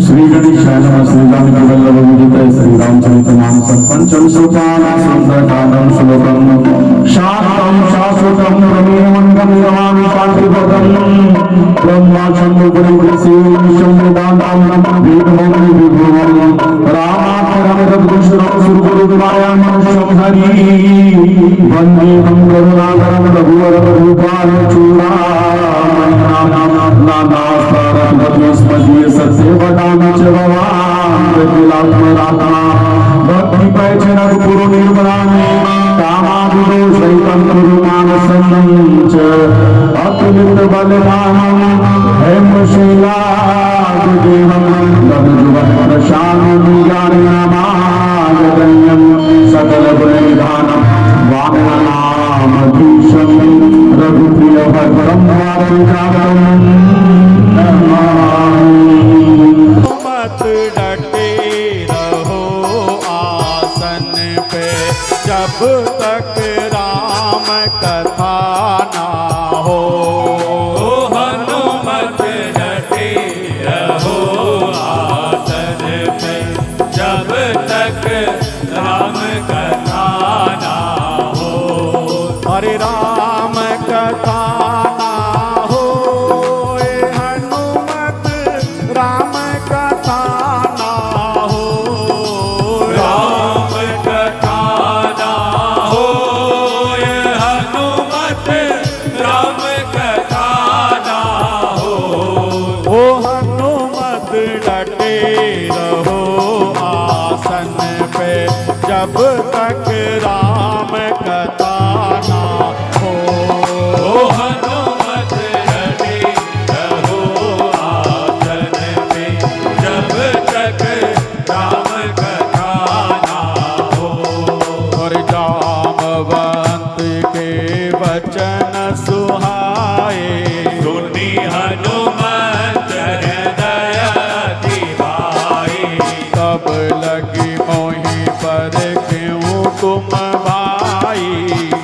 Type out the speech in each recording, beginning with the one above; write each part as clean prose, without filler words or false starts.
श्री गणेशाय नमः। श्री जानकी वल्लभ विजितय श्री रामचरितमानसं पंचम सोपानं सुंदरकांडं श्लोकं शांतं शाश्वतं रमणीयं गम्यमानं शांतिप्रदं ब्रह्मा शंभु परिवृषि शंभुदानं वेदमोनि विभुवनं रामाख्यरमरघुशरं सुरगुरुमाया मनुष्यं हरि वन्दे हम करुणाकरं रघुवरं रूपाय चूडामणि नानास्तारमध्य सत्य वदामि च भवान् प्रतिलात्मरात्मा भक्ति पैचन गुरु निर्मलामि कामादिदोषैकं कुरुमानसन्नं च अतुलित बलधामं हेमशीलादिदेहं लघुजुवनप्रशानं ज्ञाननामागण्यं सकलगुणनिधानं वामनामधीशं रघुप्रियभद्रं वारिजातं मत डटे रहो आसन पे जब तक राम कथा ना हो। हनुमत डटे रहो आसन पे जब तक राम कथा ना हो। हरे राम कथा ना हो हनुमत राम कथा ना हो। राम कथा ना हो हनुमत राम कथा ना हो। ओ हनुमत डटे रहो आसन पे जब तक राम कथा ना हो। हनुमत डटे रहो आसन पे जब तक राम कथा ना हो। और जामवंत के वचन सुहाए सुनी हनुमत हृदय दिवाए। तब लगी मोहि पर क्यों तुम भाई।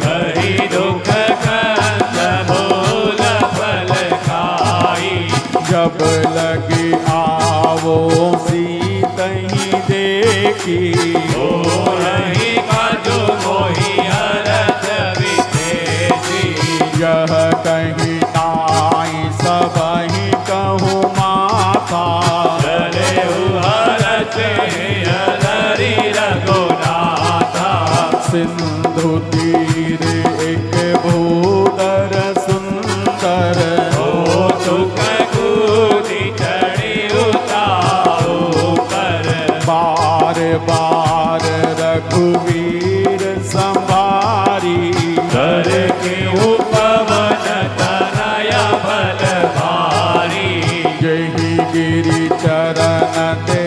हरि दुख कंद मूल फल खाई। जब लगी आवो सीतहि देखी। ओ रही काजो मोहि हरत विदेशी। यह कहीं नाई सबहि कहूँ माता। चले हरत हरि रघुनाथा। सिंधु तीर एक भूधर सुंदर। ओ सुख कूदी चढ़ी उतारो पर। बार बार रघुवीर संभारी। कर के उपवन तनया बल भारी। यही गिरि चरण ते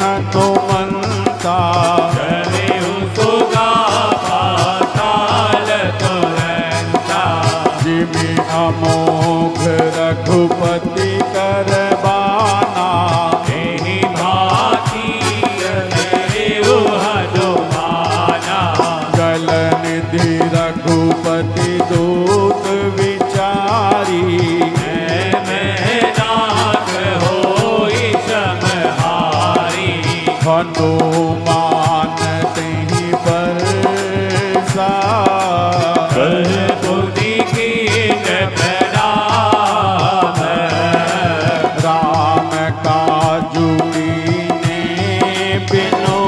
हनुमंता। चले सुगा पाताल तुरंता। जिमि अमोघ रघुपति करबाना। तेहि भांति देहु हनुमाना। गल निधि रघुपति दूत विचारी। नाथ होई समहारी। हनुमान तेहि बरसा। कर बुद्धि कीन प्रणाम। राम काजु कीने बिनो।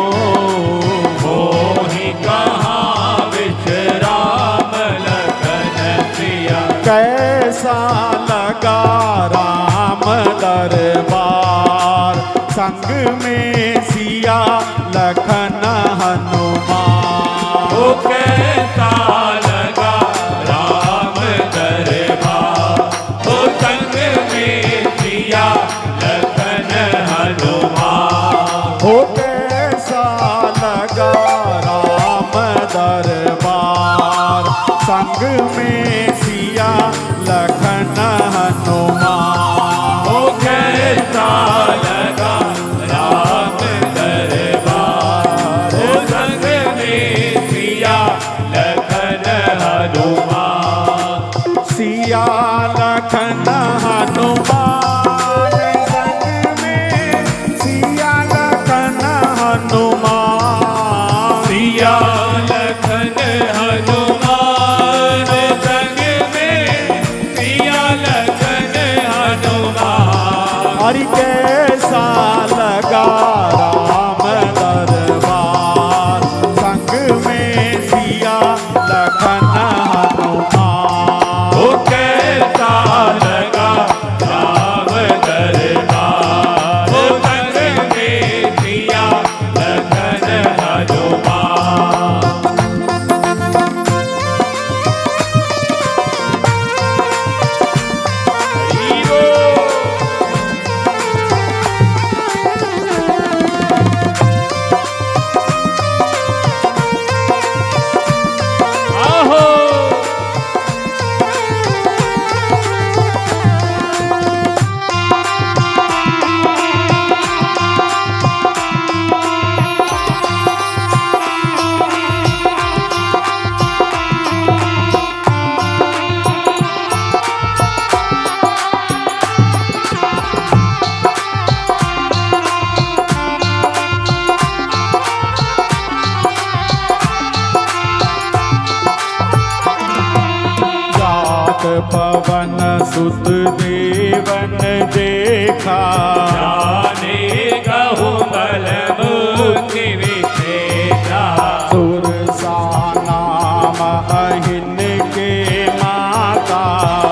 मोहि कहाँ विश्राम लगन प्रिया। कैसा लगा राम दरबार। संग में सिया लखन हनुमान। ओ कैसा लगा राम दरबार। ओ संग में सिया लखन हनुमान। हो कैसा लगा राम दरबार। संग में सिया लखन हनुमान। ओ कैसा लगा राम दरबार। ओ संग में सिया लखन हनुमान। सिया लखन हनुमान हरि कैसा लगा राम दरबार, संग में सिया लखन हनुमान। ओ कैसा लगा राम दरबार, ओ संग में सिया लखन हनुमान। पवन सुत देवन देखा, जाने कहु बल मुक्ति विशेषा। सुरसा नाम अहिन के माता,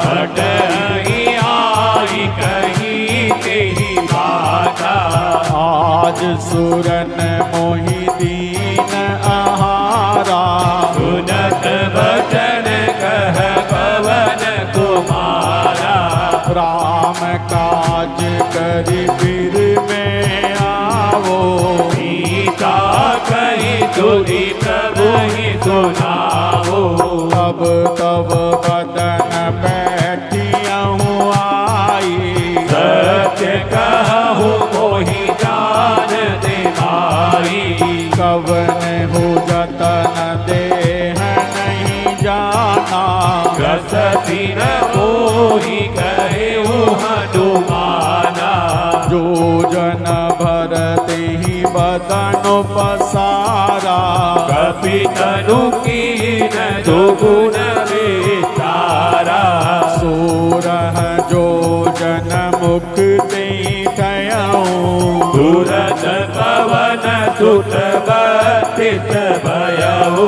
बटहि आई कही तेहि माता। आज सुरन मोहि दीन आहारा, सुनत बचन कह पवन कुमारा। राम काज करि फिर में आवो, सीता कही तुरी प्रभु ही सुनावो। तब तब बदन बैठियहु आई, सत्य कहु मोहि जान दे भाई। कवन हो जतन देह नहीं जाना, कसति न मोहि कहेउ हनुमाना। जो जन भरते ही बदन पसारा, कपि तनु कीन दुगुण विचारा। सोरह जो जन मुख दे तुरत पवन सुत बतित भयउ।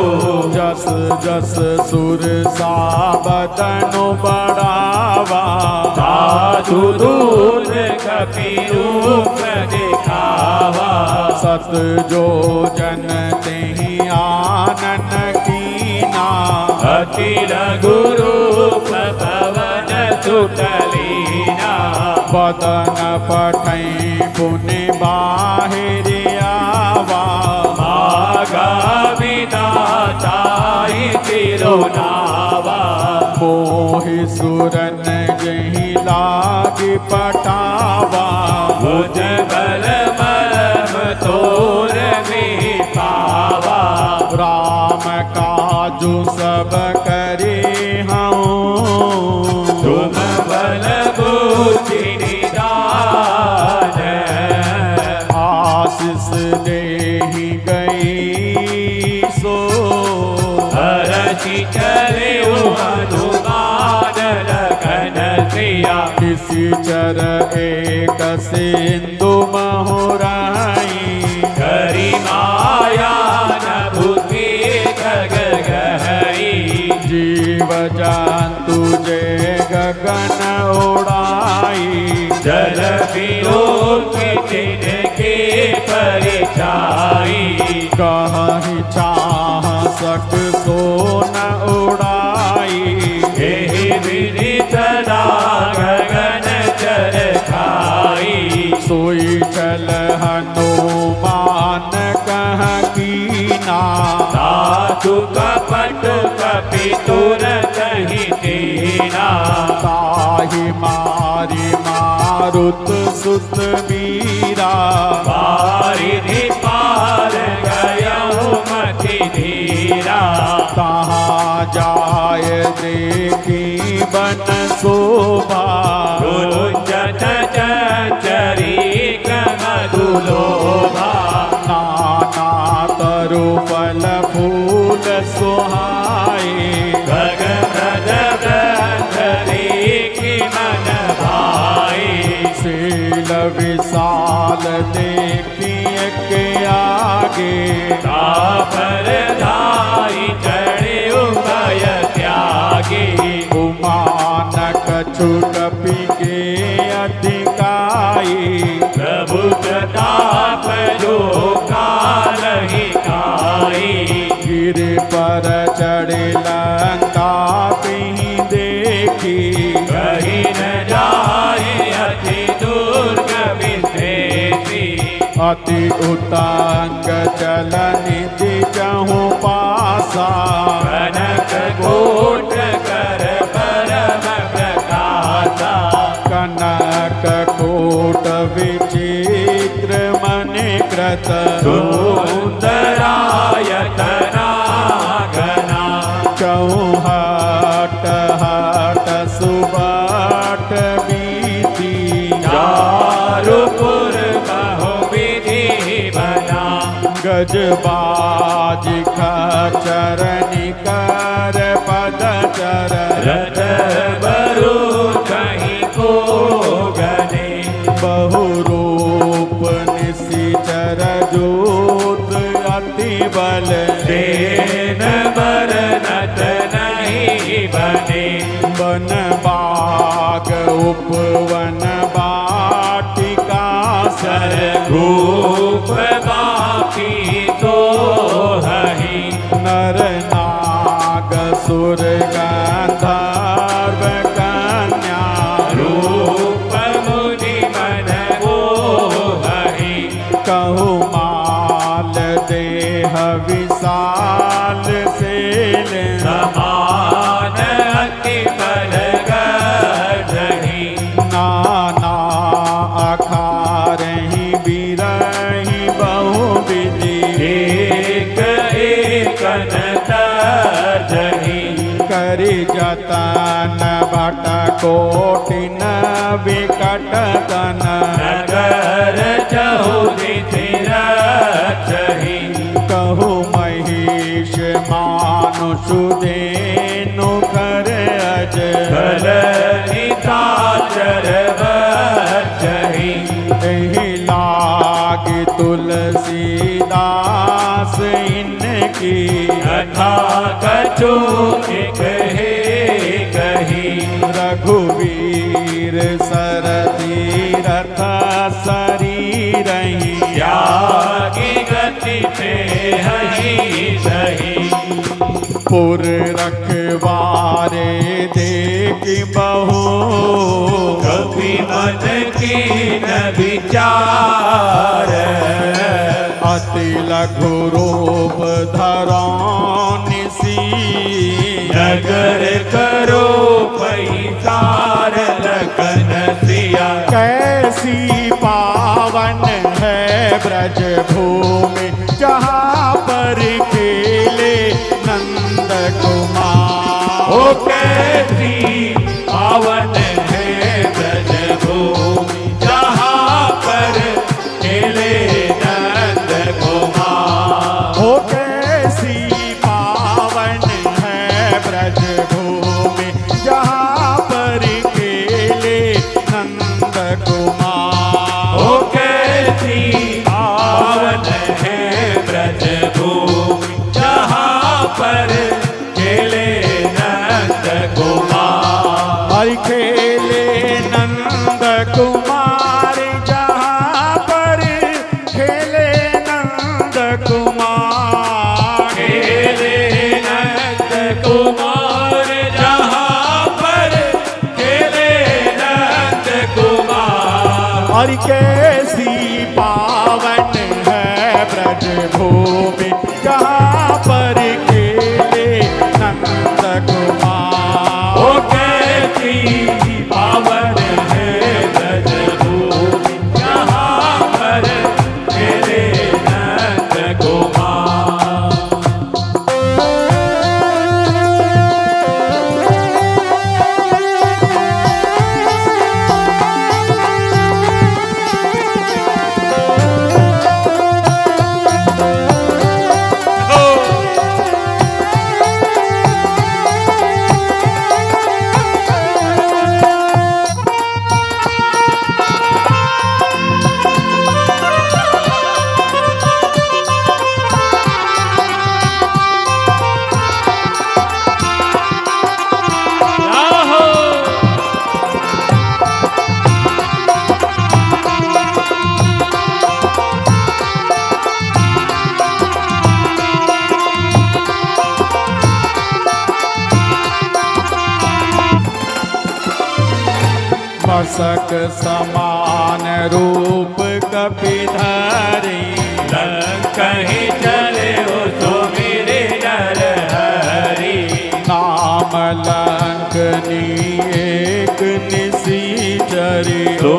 जस जस सुर सा बदन बढ़ावा, साधु दूत कपि रूप दिखावा। सत जो जन तेहि आनन कीना, अति रघुरूप पवन सुत लीना। बदन पठै पुनि बाहिर आवा, मागा बिना चाहि तिरुनावा। मोहि सुरन जहि लागी पटावा, भुज बल मरम तोर में पावा। राम काजु सब करे हूँ, तुम बल बुद्धि निदान। आशीष देहि गई सो, हरषि चले हनुमान लखन सिया। निशिचर एक सिंधु महुराई, करि माया न बुद्धि खग गहरी। जीव जंतु जे गगन उड़ाई, जल विलोक तिनके परिछाई। कहि चाह सक सो न उड़ाई, एहि विदित गगन चर खाई। सोई चल हनुमान कह कीना, साधु कपट कपि तुरत ही तेना। ताहि मारि मारुत सुत वीरा, बारिधि पार गयहु मति धीरा। तहाँ जाय देखी बन शोभा, गुरुजन चरी मधुलोभा। नाना तरु फल फूल सुहाए, भगवद ब्रह्मरी की मन भाई। शील विशाल देखिए के आगे तापर धाई चढ़े उभय त्यागे उमानक छुटपी के अधिकाई प्रभु प्रताप जो काल ही खाई गिर पर चढ़े लंका कहीं देखी कहीं न जाए अति दुर्गम विशेषी अति उतंग चलन दिजहु पासा कनक कोट कर परम प्रकाशा कनक कोट विचित्र मन कृत सुंदरायतना घना चौहट हट सुबट बीती चारुपुर बहुविधि बना गजबाज खचरनि कर पद चर रथ बरु कहीं को गने बहुरूप निशिचर जोत अति बल देन बरनत नहीं बने वन बाग उपवन बाटिका सर रूप बाकी तो हही नर नाग सुर गंधर्व कन्या रूप मुनि मन मोहहि कहु माल देह विशाल सेल समान अति बल गढ़ही नाना अखारहि बिरहि बहु विधि एक एकन तरजही करि जतन भट कोटिन विकट तन नगर चहुदिति रचहि कहु महिष मानुष धेनु कर अज फल निताचर बचहि एहि लाग तुलसीदास इनकी कथा कछु एक हे कही रघुवीर सरतीरथ शरीरहि त्यागी गति पे हहि सही पुर रखवारे देख बहु कपि मन की न विचार अति लघु रूप धरौं निसी नगर करो पैसार लखन सिया कैसी पावन है ब्रज भूमि जहाँ पर खेले नंद कुमार ओ कैसी पावन है ब्रज भूमि जहाँ पर खेले नंद कुमार हो कैसी पावन है ब्रज भूमि जहाँ पर खेले नंद कुमार ओ कैसी पावन है ब्रज भूमि जहाँ पर खेले नंद कुमार हरि खेले नंद कुमार जहाँ पर खेले नंद कुमार खेले नंद कुमार जहाँ पर खेले नंद कुमार हरि कैसी पावन है ब्रज भूमि जहाँ पर खेले नंद कुमार ओ कैसी पावन है ब्रज भूमि जहाँ पर खेले नंद कुमार समान रूप कपिधरी कहीं चले हो तो मेरे नर हरि नाम लंकनी एक निशिचरी तो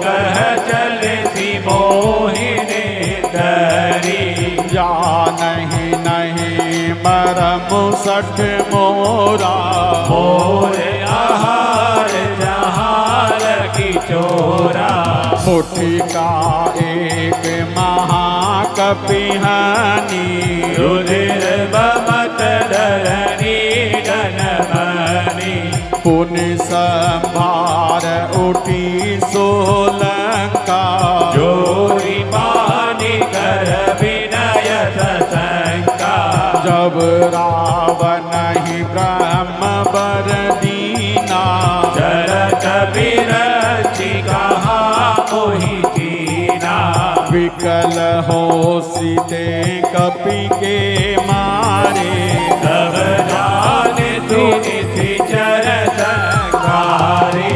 कह चले सी मोहिनी धरी या नहीं मरम सठ मोरा मोर आहार जहार की चोरा मुट्ठी का एक महाकपिहानी रुधिर बमत धरणी धनमणि पुण्य संभार उठी सोलंका जोरी पानी कर विनय सशंका जब रावण ही ब्रह्म बर दीना जल कबीर कहा मोहि दीना विकल हो सीते कपि के मारे सब जाने तू निश्चर संगारे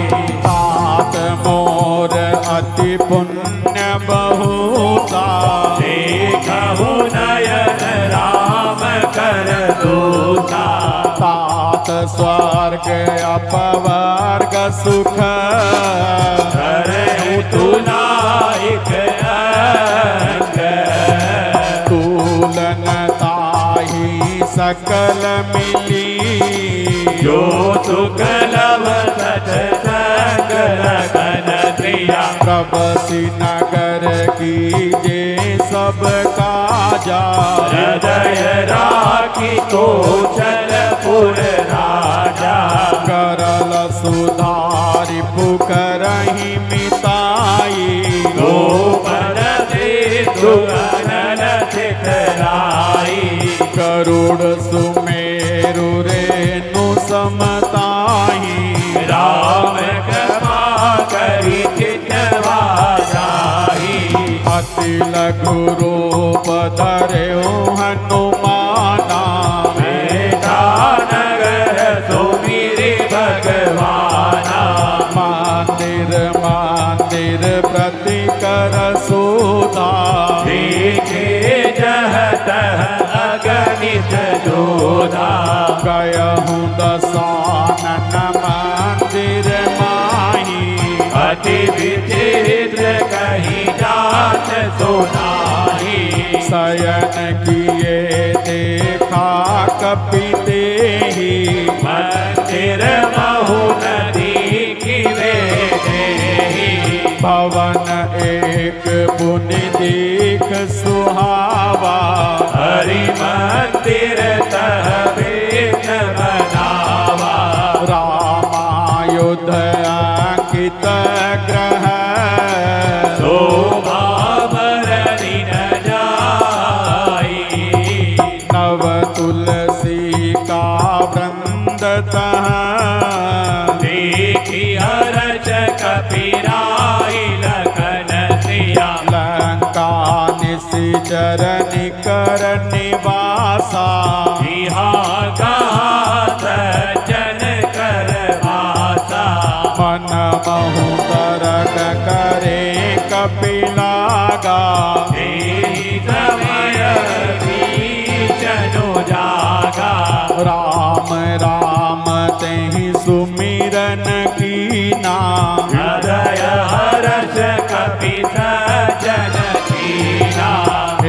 तात मोर अति पुण्य बहुता देखहु नयन राम कर दूता तात स्वर्ग अपवर्ग सुख करहु तू नायक अंग तुलन ताहि सकल मिली जो सुख लव सत सकल गण क्रिया प्रभसी नगर की जे सब काजा हृदय राखी तो चलपुर राजा करल सुधारि पुकरहि मिताई गोपन दे दुगनन चितलाई करुण सुमेरु रेणु समताही राम कृपा करी चितवा जाही अति लघु रूप धर्यो हनुमाना बेटा नगर सुमिरे भगवाना मंदिर प्रति कर सोधा देखे जहत अगणित जोधा गयहु दसानन मंदिर माही अति विचित्र कहीं जात सुनाही शयन किए देखा कपि देहि मंदिर महु नदी की वे देही भवन एक पुनि देख सुहावा हरि मंदिर तह बेन बनावा रामायुध अंकित ग्रह शोभा बरनी न जाई नव तुलसी का वृंद तह देखी हरच कपिराई लखन सिया लंका निशिचर निकर निवासा यहाँ कहा सज्जन कर वासा मन महु तरक करे कपिलागा तेहि समय बीचनु जागा राम राम तेहि सुमिरन कीना हृदय हर्ष कपि सज्जन कीना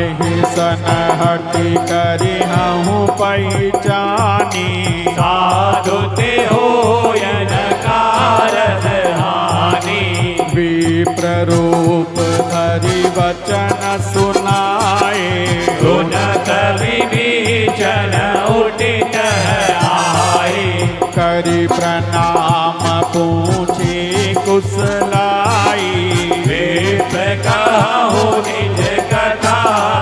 एहि सन हटि करि हूँ पहचानी साधु ते होयन कारत हानि विप्र रूप धरि वचन सुनाए सुनत विभीषण उठित आए करि प्रणाम पूछे कुशलाई वेद कहु निज कथा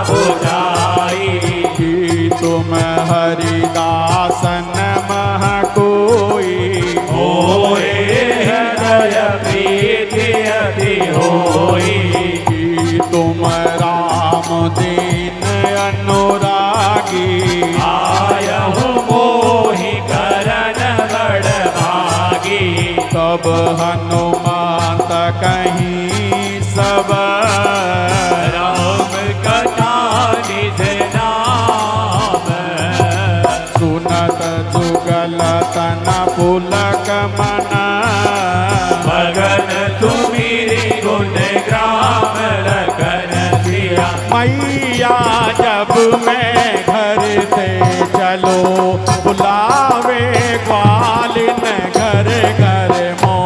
बुझाई कि तुम हरिदासन मह कोई होए हृदय प्रीति अति होई कि तुम राम दीन अनुरागी आयहु मोहि करन बड़ भागी तब हनुमंत पुलक मन मगन तुम्हारी गुण ग्राम लगन दिया। मैया जब मैं घर से चलो बुलावे ग्वालिन घर घर मो।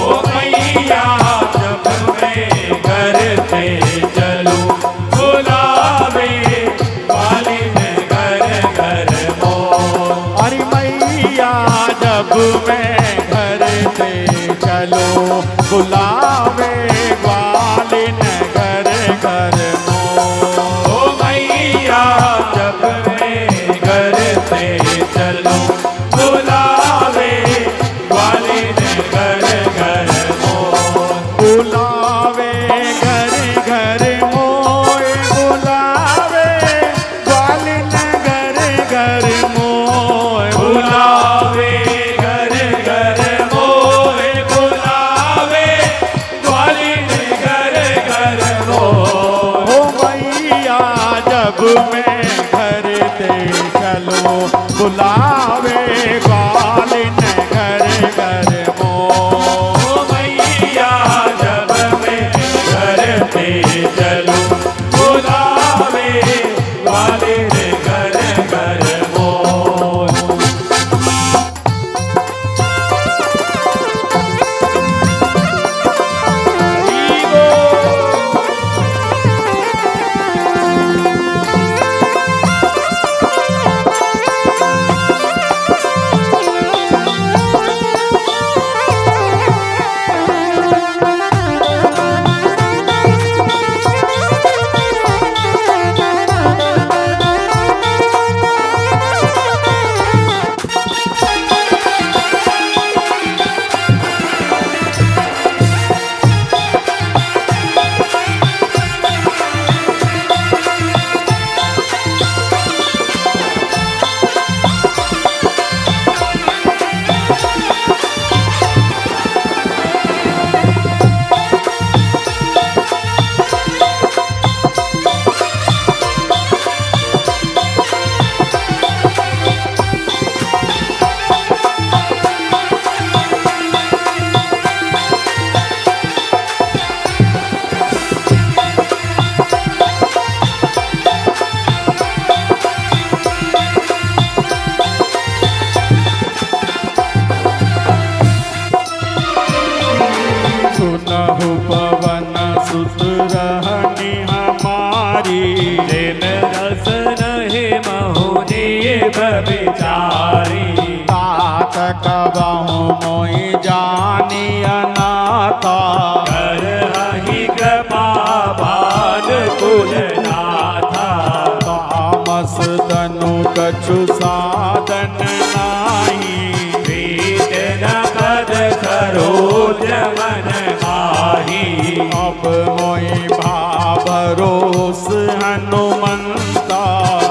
ओ मैया जब मैं घर से चलूं बुलावे ग्वालिन घर घर मोर। अरे मैया जब मैं घर से चलो बुलावे ग्वालिन घर घर मो। ओ मैया जब मैं घर से चलूं बुलावे ग्वालिन घर घर मोर। बुलावे घर घर मोए बुलावे ग्वालिन घर घर मोए बुलावे घर घर मोर बुलावे ग्वालिन घर घर मोर। ओ मैया जब मैं घर से चलो बुलावे ग्वालिन घर घर मोए। ओ मैया जब मैं घर से चलूं बुलावे ग्वालिन घर घर मोर। सुनहु पवन सुत रहनी हमारी। दिन रस रहे महोदय बबिचारी। तात कबहु मोहि जानी अनाथा। कर रही कृपा भान कुल नाथा। तामस तनु कछु साधन नाही। प्रीत न पद सरोज मन माही। अब मोहि भाभरोस हनुमंता।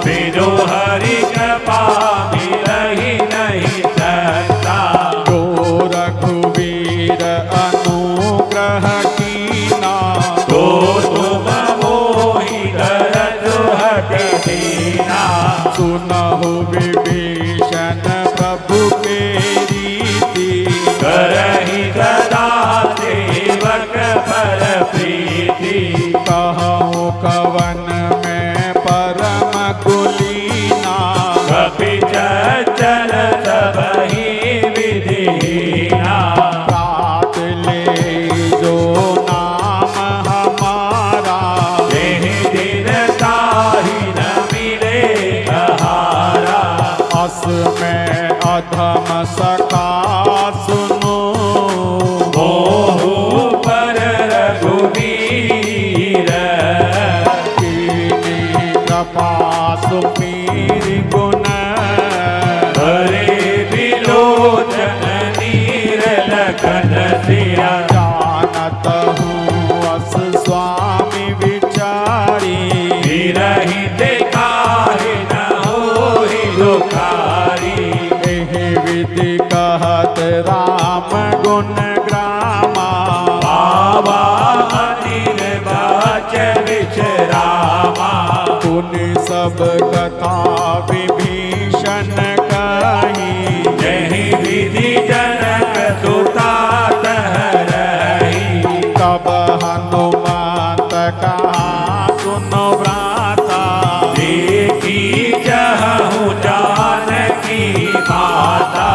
बिनु हरि कृपा मिलहि नहीं सकता। जो रघुवीर अनुग्रह कीना। तो तुम मोहि दरद हट दीना। सुनहु विभीषण प्रभु के रीति। करहि सदा सेवक पर प्रीति। कहूँ कवन में सुनो व्राता, देखी जहु जानकी माता,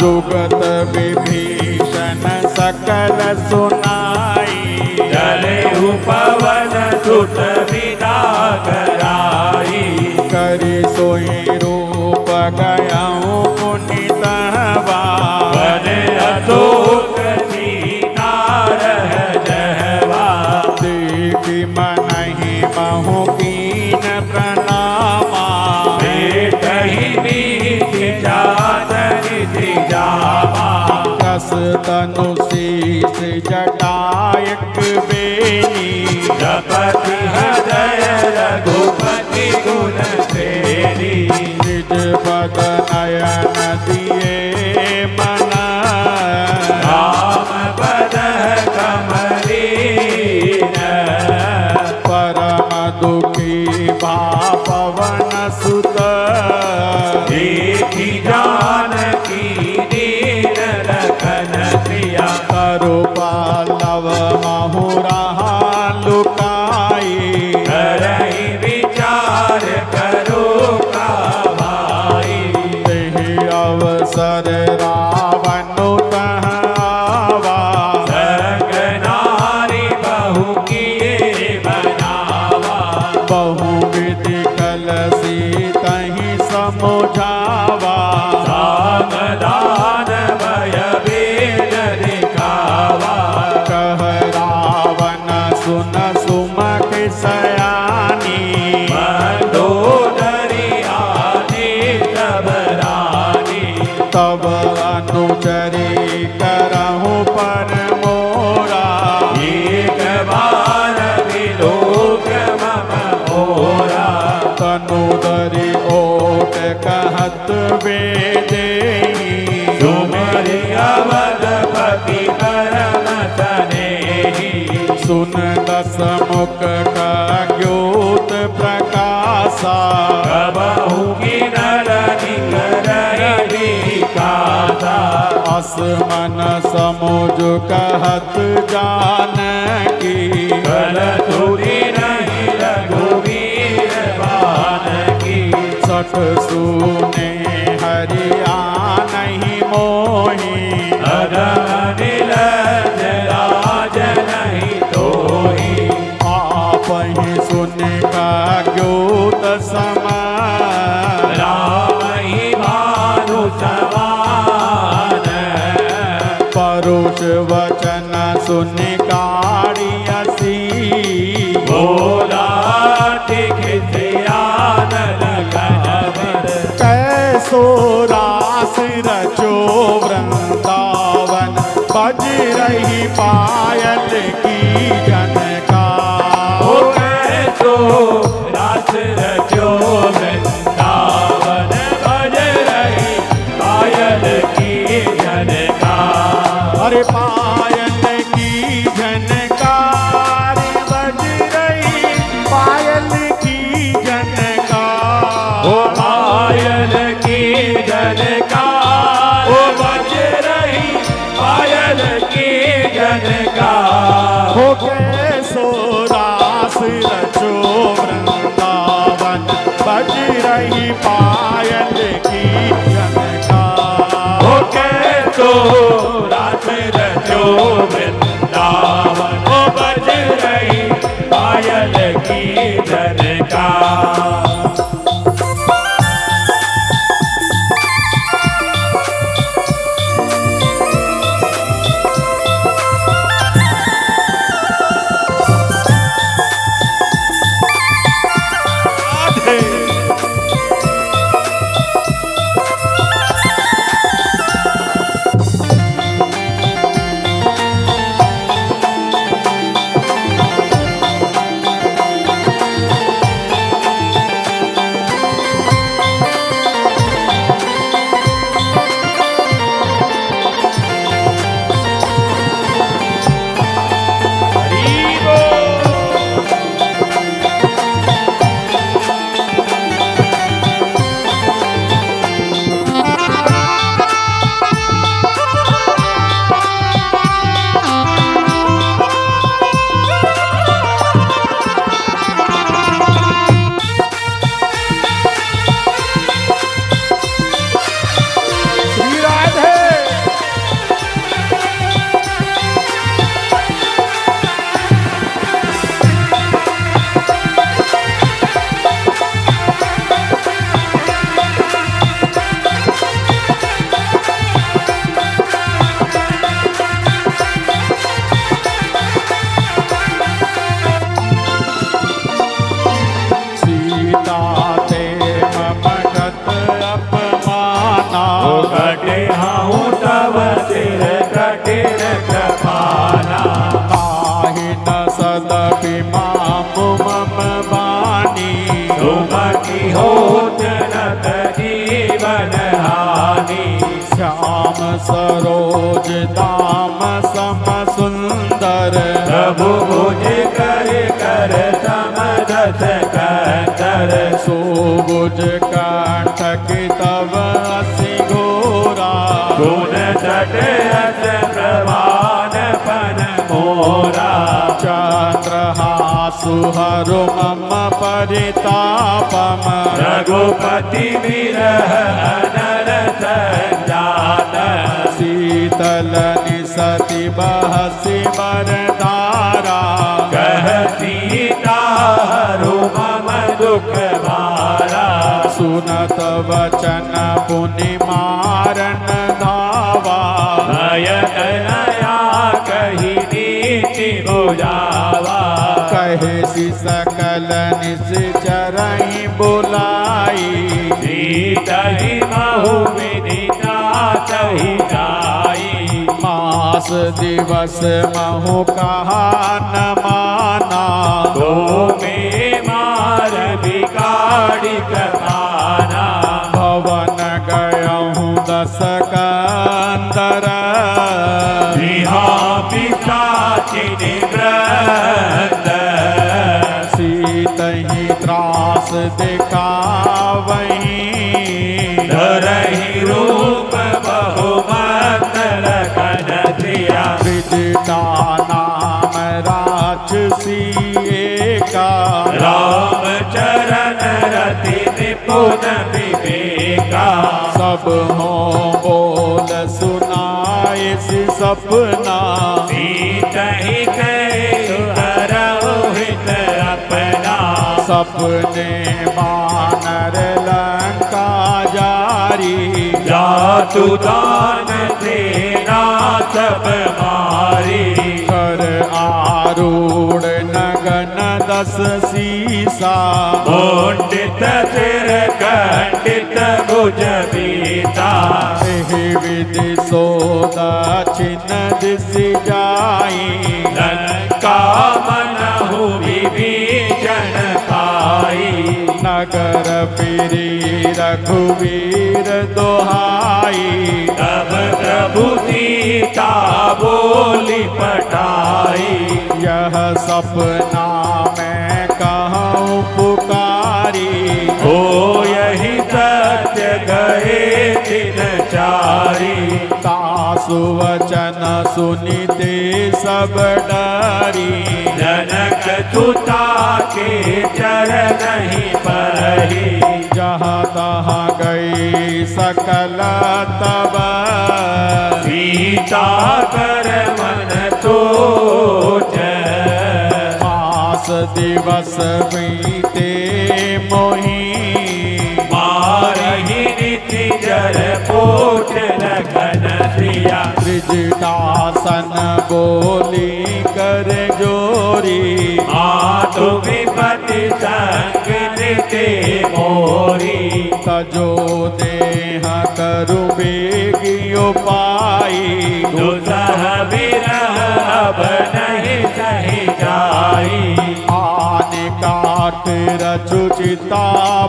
जुगत विभीषण सकल सुनाई, चलेउ पवन सुत विदा कराई, करि सोई रूप गयाऊं पुनितवा, बने अशोक दीना रह जहवा, देखी मनहि महु कीन प्रणामा, कहीं नीति जातनि जावा, कस तनु शीस जटायक बेनी, जपति हृदय रघुपति गुण सेरी, निज पद नयन दिए मना, राम पद कमलीन, परम दुखी भा पवन सुत, देखी जानकी दीन रखन प्रिया, करु पालव महुरा लुकाई, करहि विचार करो का भाई, तेहि अवसर रावण तह आवा, संग नारी बहु किए बनावा, बहुविधि कलसी तहि समुझावा, सावधान भय वेद दिखावा, कह रावण सुन सुमख सयानी, मंदोदरी आदि सब रानी, तब अनुचरी करहु पर मोरा, एक बार विलोक मम ओरा, तनुदरी ओट कहत वेदेही, सुमरि अवधपति परम तनेही, सुन दस मुख का ज्योत प्रकाशा, कबहु किनर निकरहि विकासा, असमन समुझ कहत जानकी, कल तुरी नहीं रघुवीर बानकी, सठ सुने हरिया नहीं मोही, अगनिल जराज नहीं तोही, आप ही सुन का ज्योत समान, राम ही भानु समान, परुष वचन सुन कारियसी, बोला खिसियान लगन, कैसो रास रचो वृंदावन, बज रही पायल की जनकार, ओ कैसो रास रचो वृंदावन, बज रही पायल की जनकार, अरे पायल की झनकार बज रही, पायल की झनकार, ओ पायल की जनकार, ओ बज रही पायल की जनकार, हो कैसो रास रचो वृंदावन, बज रही पायल की झनकार, ओ कैसो रास रचो वृंदावन, ओ बज रही पायल की जनकार, सरोज दाम सम सुंदर प्रभु भुज कर कर समदस कंतर सुभुज कंठ की तव असि घोरा गुण सट रस प्रवान पन मोरा चंद्रहासु हरु मम परितापम रघुपति विरह अनर संजात शीतल निसति बहसि बरधारा कह सीता हरु मम दुख भारा सुनत वचन पुनि मारन धावा नयन नया कही नीति बुझावा कहे सि सकल निश्चरहि बुलाई सीतहि महु विदिता सही जाई मास दिवस महु कहा न माना तो में मार बिगाड़ी कमाना भवन गयहूँ दस कंदर बिहा पिशाचिनि व्रत सीतहि त्रास दिखावहीं धरहि रूप बहुमत लखन सिया विदिता नाम राक्षसी एका राम चरण रति निपुण विवेका सब हो बोल सुनाए सि सपना सीतहि कहि करहु हित अपना सपने बानर लंका जारी जातु दान सेना सब मारी कर आरूढ़ नगन दस सीसा मुंडित सिर खंडित भुज बीता एहि विधि सो दक्षिण दिश जाई लंका मनहु विभीषण खाई नगर फिरी रघुवीर दोहाई तब प्रभु सीता बोली पठाई यह सपना मैं कहूँ पुकारी हो यही सत्य गए दिन चारी तासु वचन सुनिते सब डरी जनक सुता के चरण ही परी जहाँ तहाँ गई सकल तब सीता कर मन सोच मास दिवस बीते मोही मारहि नीति जर पोछ लखन सिया त्रिजटासन बोली कर जोरी आतु विपति संग निते मोरी तजो देह करु बेगियो पाई दुसह विरह अब नहीं सही जाई आने काट रचुचिता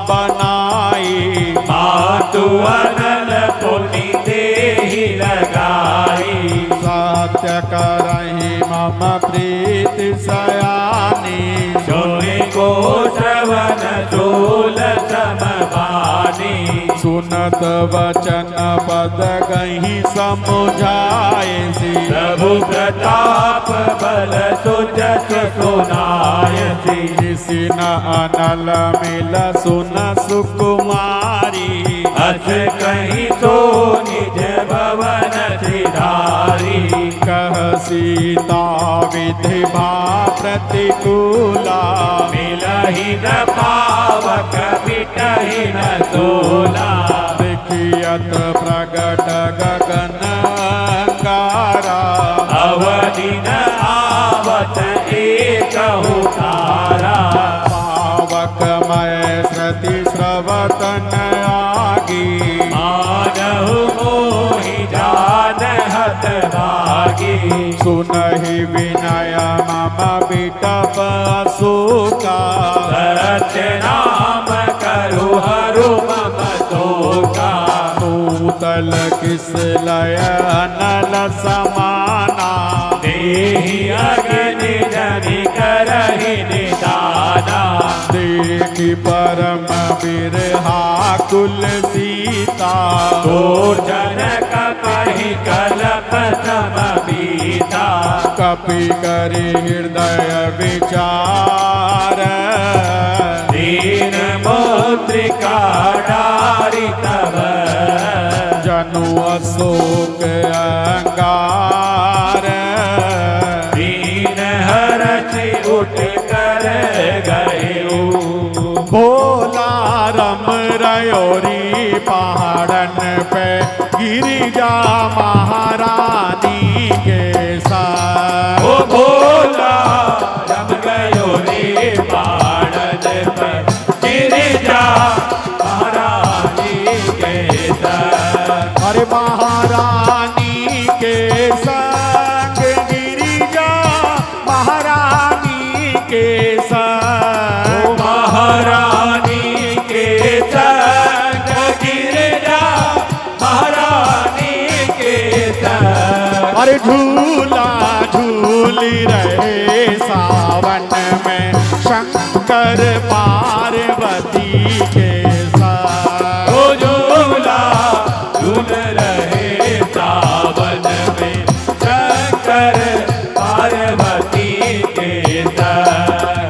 बनाई मातु अनल पुनि देहि लगाई सत्य करहि मम प्रीति सयानी सुनि को श्रवण शूल समबानी सुनत वचन पद गही समुझाए सी प्रभु प्रताप बल सुजस सुनायसी जिसिन अनल मिल सुन सुकुमारी अस कहीं तो निज भवन सिधारी कह सीता विधि भा प्रतिकूला मिलहि न पावक बिटहि न सोला देखियत प्रगट गगन अंगारा अवधि न आवत एकहु तारा पावक मय श्रुति श्रवतन आगी मानहु मोहि जान हत भागी सुनहि विनय मम बिटप सुका सत्य नाम करु हरु मम तोका भूतल की विस्लय नल समाना देहि अग्नि जनि करहि निदाना देखी परम बिरहा कुल सीता गोचर कपहि कलप सम बीता कपि करि हृदय विचार दीन मुद्रिका डारि तब जनु अशोक अंगार दीन हरति उठ कर गए भोला रम रयोरी पहाड़न पे गिरिजा महारानी के साथ ओ भोला रम गयो रे पाड़न पर गिरिजा महारानी के संग अरे महारानी के संग गिरिजा महारानी के संग महारानी के संग गिरिजा महारानी के संग अरे झूला झूली रहे सावन में शंकर पार्वती के साथ ओ झूला झूल रहे सावन में शंकर पार्वती के संग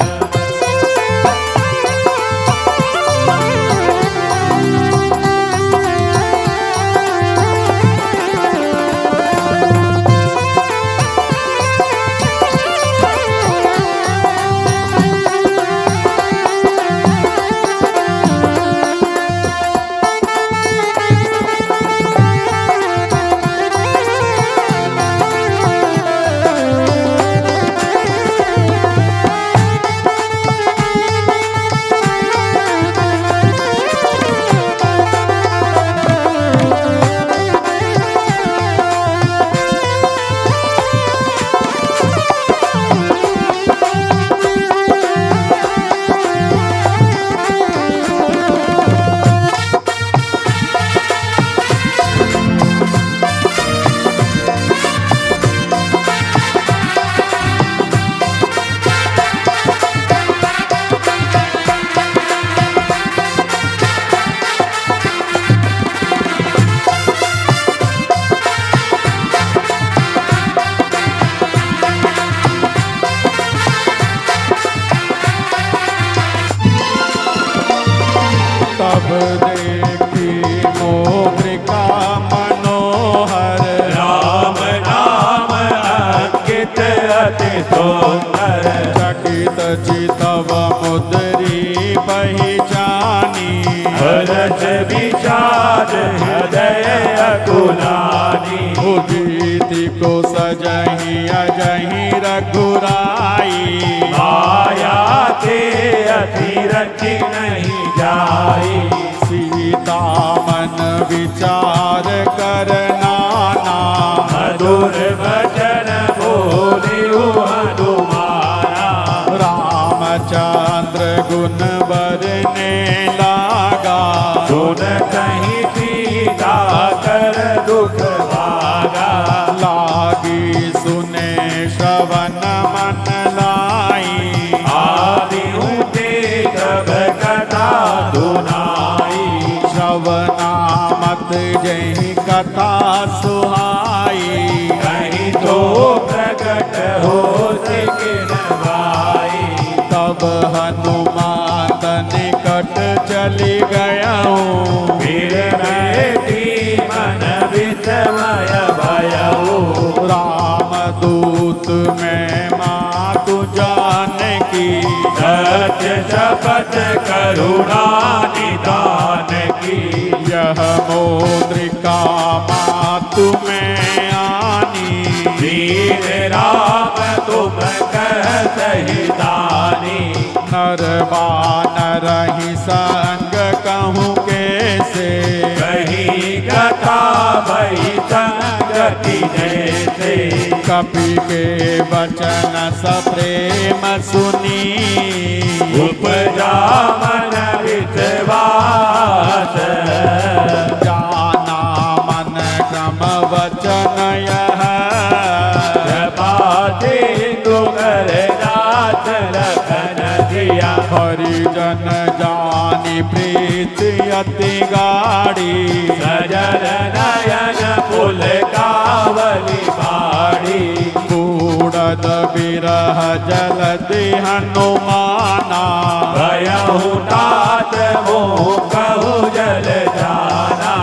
तब देखी मोद्रिका मनोहर राम नाम अंकित अति सुंदर चकित चितव मुद्री पहचानी हरच विचार हृदय अकुलानी उदिति को सजही अजही रघुराई माया के अतिरथ नहीं जाई सीता मन विचार कर नाना मधुर वचन बोले हनुमाना रामचंद्र गुण बरने लागा सुन कहीं सीता कर दुख भागा लागी सुने श्रवण मन लाई आदि उठे सब कथा सुनाई श्रवणामत जय कथा सुहाई कहीं तो प्रकट हो सिकिन भाई तब हनुमान निकट चली गया फिर बेटी मन विस्मय भयऊ राम दूत में मातु जानकी सत्य शपथ करुणा निदान की यह मोद्रिका मातु में आनी वीर राम तुम कह सही दानी नर बानर ही संग कहूँ कैसे कही कथा भई संगति जैसे कपि के वचन सप्रेम सुनी उपजा मन विश्वास जाना मन क्रम जन जानी प्रीति अति गाढ़ी सजल नयन फुल कावली बाड़ी बूढ़द बिरह जलति हनुमाना भयहु तात मोह कहु जल जाना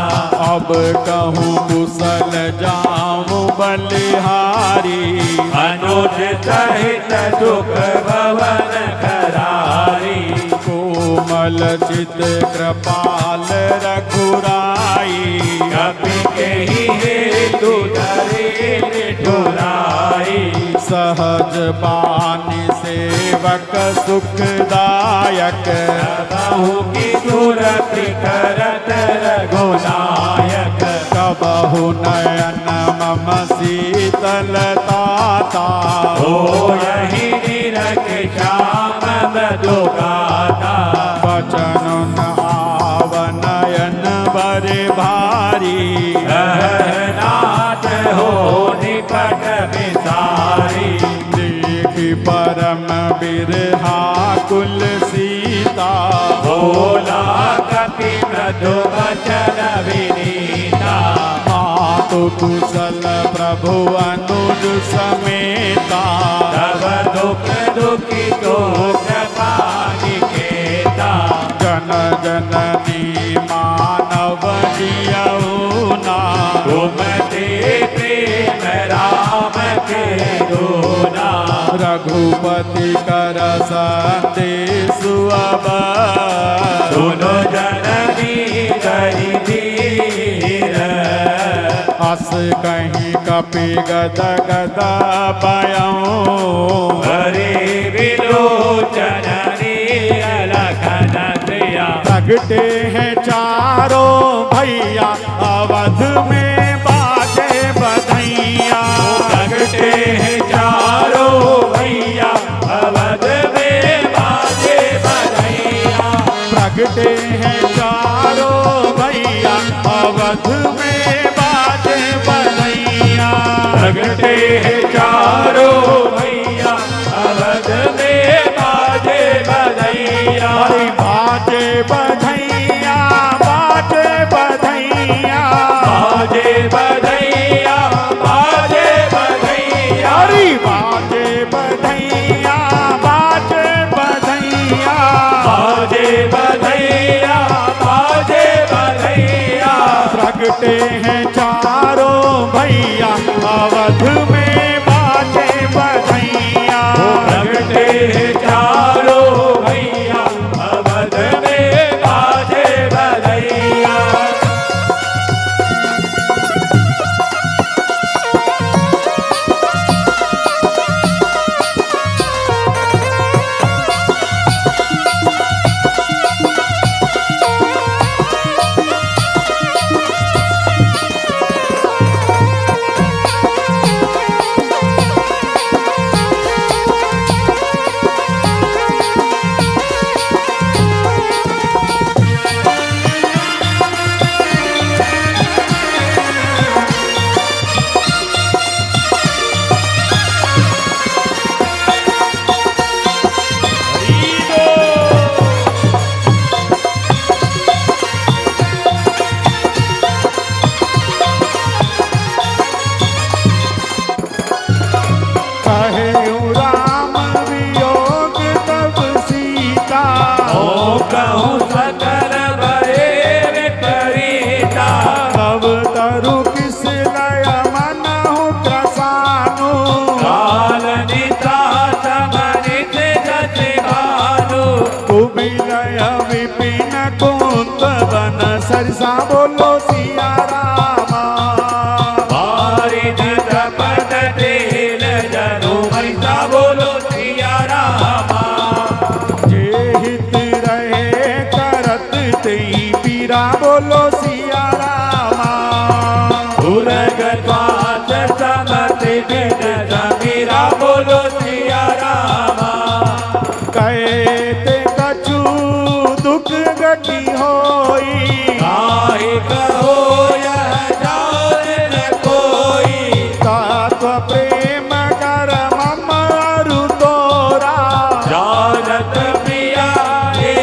अब कहूँ कुशल जाऊँ बलिहारी अनुज सहित दुख भवन करारी कोमल चित कृपाल रघुराई कपि के ही हेतु धरे निठुराई सहज बानी सेवक सुखदायक कहु की सुरति करत रघुनायक कबहु नयन मम शीतलताता हो यही निरख श्याम मधुगाता बचन न आवनयन बर भारी नाथ हो निकट विसारी देखि परम बिरहा कुल सीता भोला कपि मधु वचन विनीता मातु कुशल प्रभु अनुज समेता तब दुख दुखी तो कृपा निकेता जन जननी मानव जियौना घुमते प्रेम राम के दूना रघुपति कर संदेश अब सुनो जननी करि धीर अस कहीं कपि गद गद पयऊँ हरे विलोचन लखन प्रिया प्रगटे हैं चारों भैया अवध में बाजे बधैया प्रगटे हैं चारों भैया अवध में बाजे बधैया प्रगटे हैं चारों भैया अवध में बाजे बधैया प्रगटे हैं चारों भैया अवध में बाजे बधैया हरि बाजे बधैया बाजे बधैया बाजे बधैया बाजे बधैया हरि बाजे बधैया बाजे बधैया बाजे बधैया बाजे बधैया प्रगटे हैं चारों भैया अवध में बाजे बधैया प्रगटे हैं चारों भैया अवध में बाजे बधैया कहे राम वियोग तब सीता ओ कहूँ सकल भये विपरीता तब तरु किस लय मनहु त्रसानु काल निता समनित गति भानु कुबिलय विपिन कुंत वन सरसा बोलो सिया रामा बारिद तपत तेल जनु मैसा बोलो सिया रामा जे हित रहे करत तेई पीरा बोलो सिया रामा दुर्गत समति बिन समीरा बोलो सिया रामा कहते कछु दुख गति होई काहे कहो यह जान न कोई तत्व प्रेम कर मम अरु तोरा जानत प्रिया हे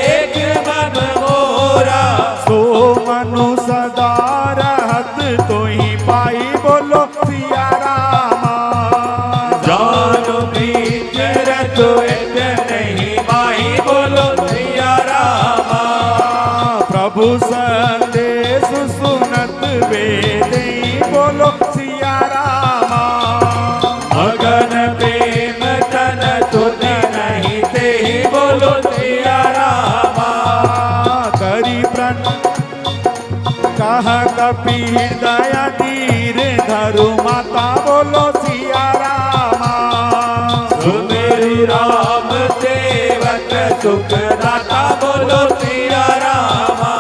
दाता बोलो सिया रामा।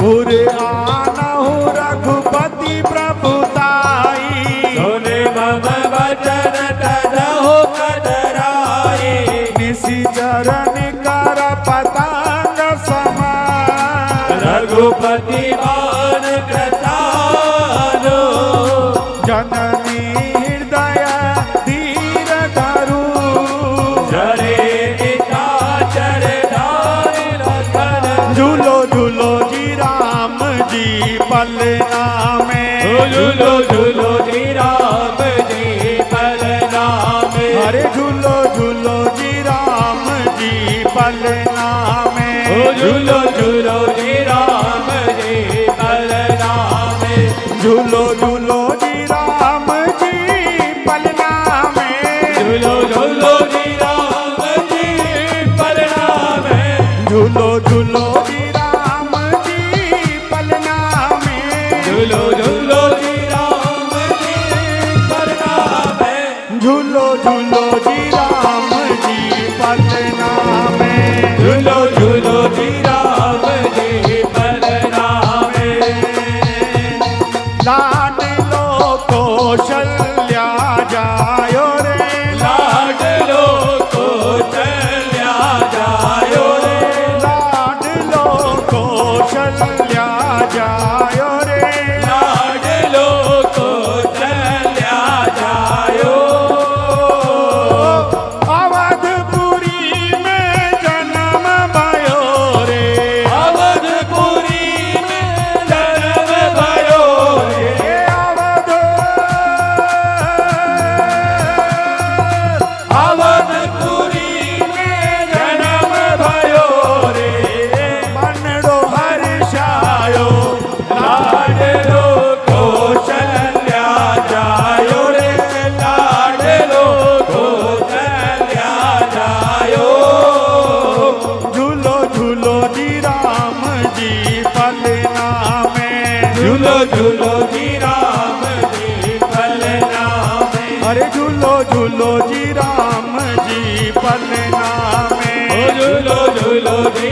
उरे आनहु रघुपति प्रभुताई, सुने मम वचन तजहु कतराई। निशिचर निकर पतंग समान, रघुपति बाण कृतानु। जननी हृदय धीर धरू, जरे निशाचर धारि लखन। झूलो झूलो जी राम जी पलना में, झूलो झूलो जी राम जी पलना में। अरे झूलो झूलो जी राम जी पलना में, झूलो झूलो जी राम जी पलना में। झूलो झूलो जी राम जी पलना में, झूलो झूलो जी राम जी पलना में। झूलो झूलो जी राम जी पलना में, झूलो झूलो जी राम जी पलना में। झूलो झूलो जी राम जी पलना में, झूलो झूलो जी राम जी पलना में। लाडलो कौशल्या जायो रे, लाडलो कौशल्या जायो रे। लाडलो कौशल्या जायो रे, लाडलो कौशल्या जायो। अवधपुरी में जन्म भयो रे, अवधपुरी में जन्म भयो रे। हे अवध अवधपुरी में जन्म भयो रे। मनडो हर्षायो, लाडलो कौशल्या जायो रे। लाडलो कौशल्या जायो। झूलो झूलो जी राम जी पलना में, झूलो झूलो जी राम जी पलना में। अरे झूलो झूलो जी राम जी पलना में, झूलो झूलो जी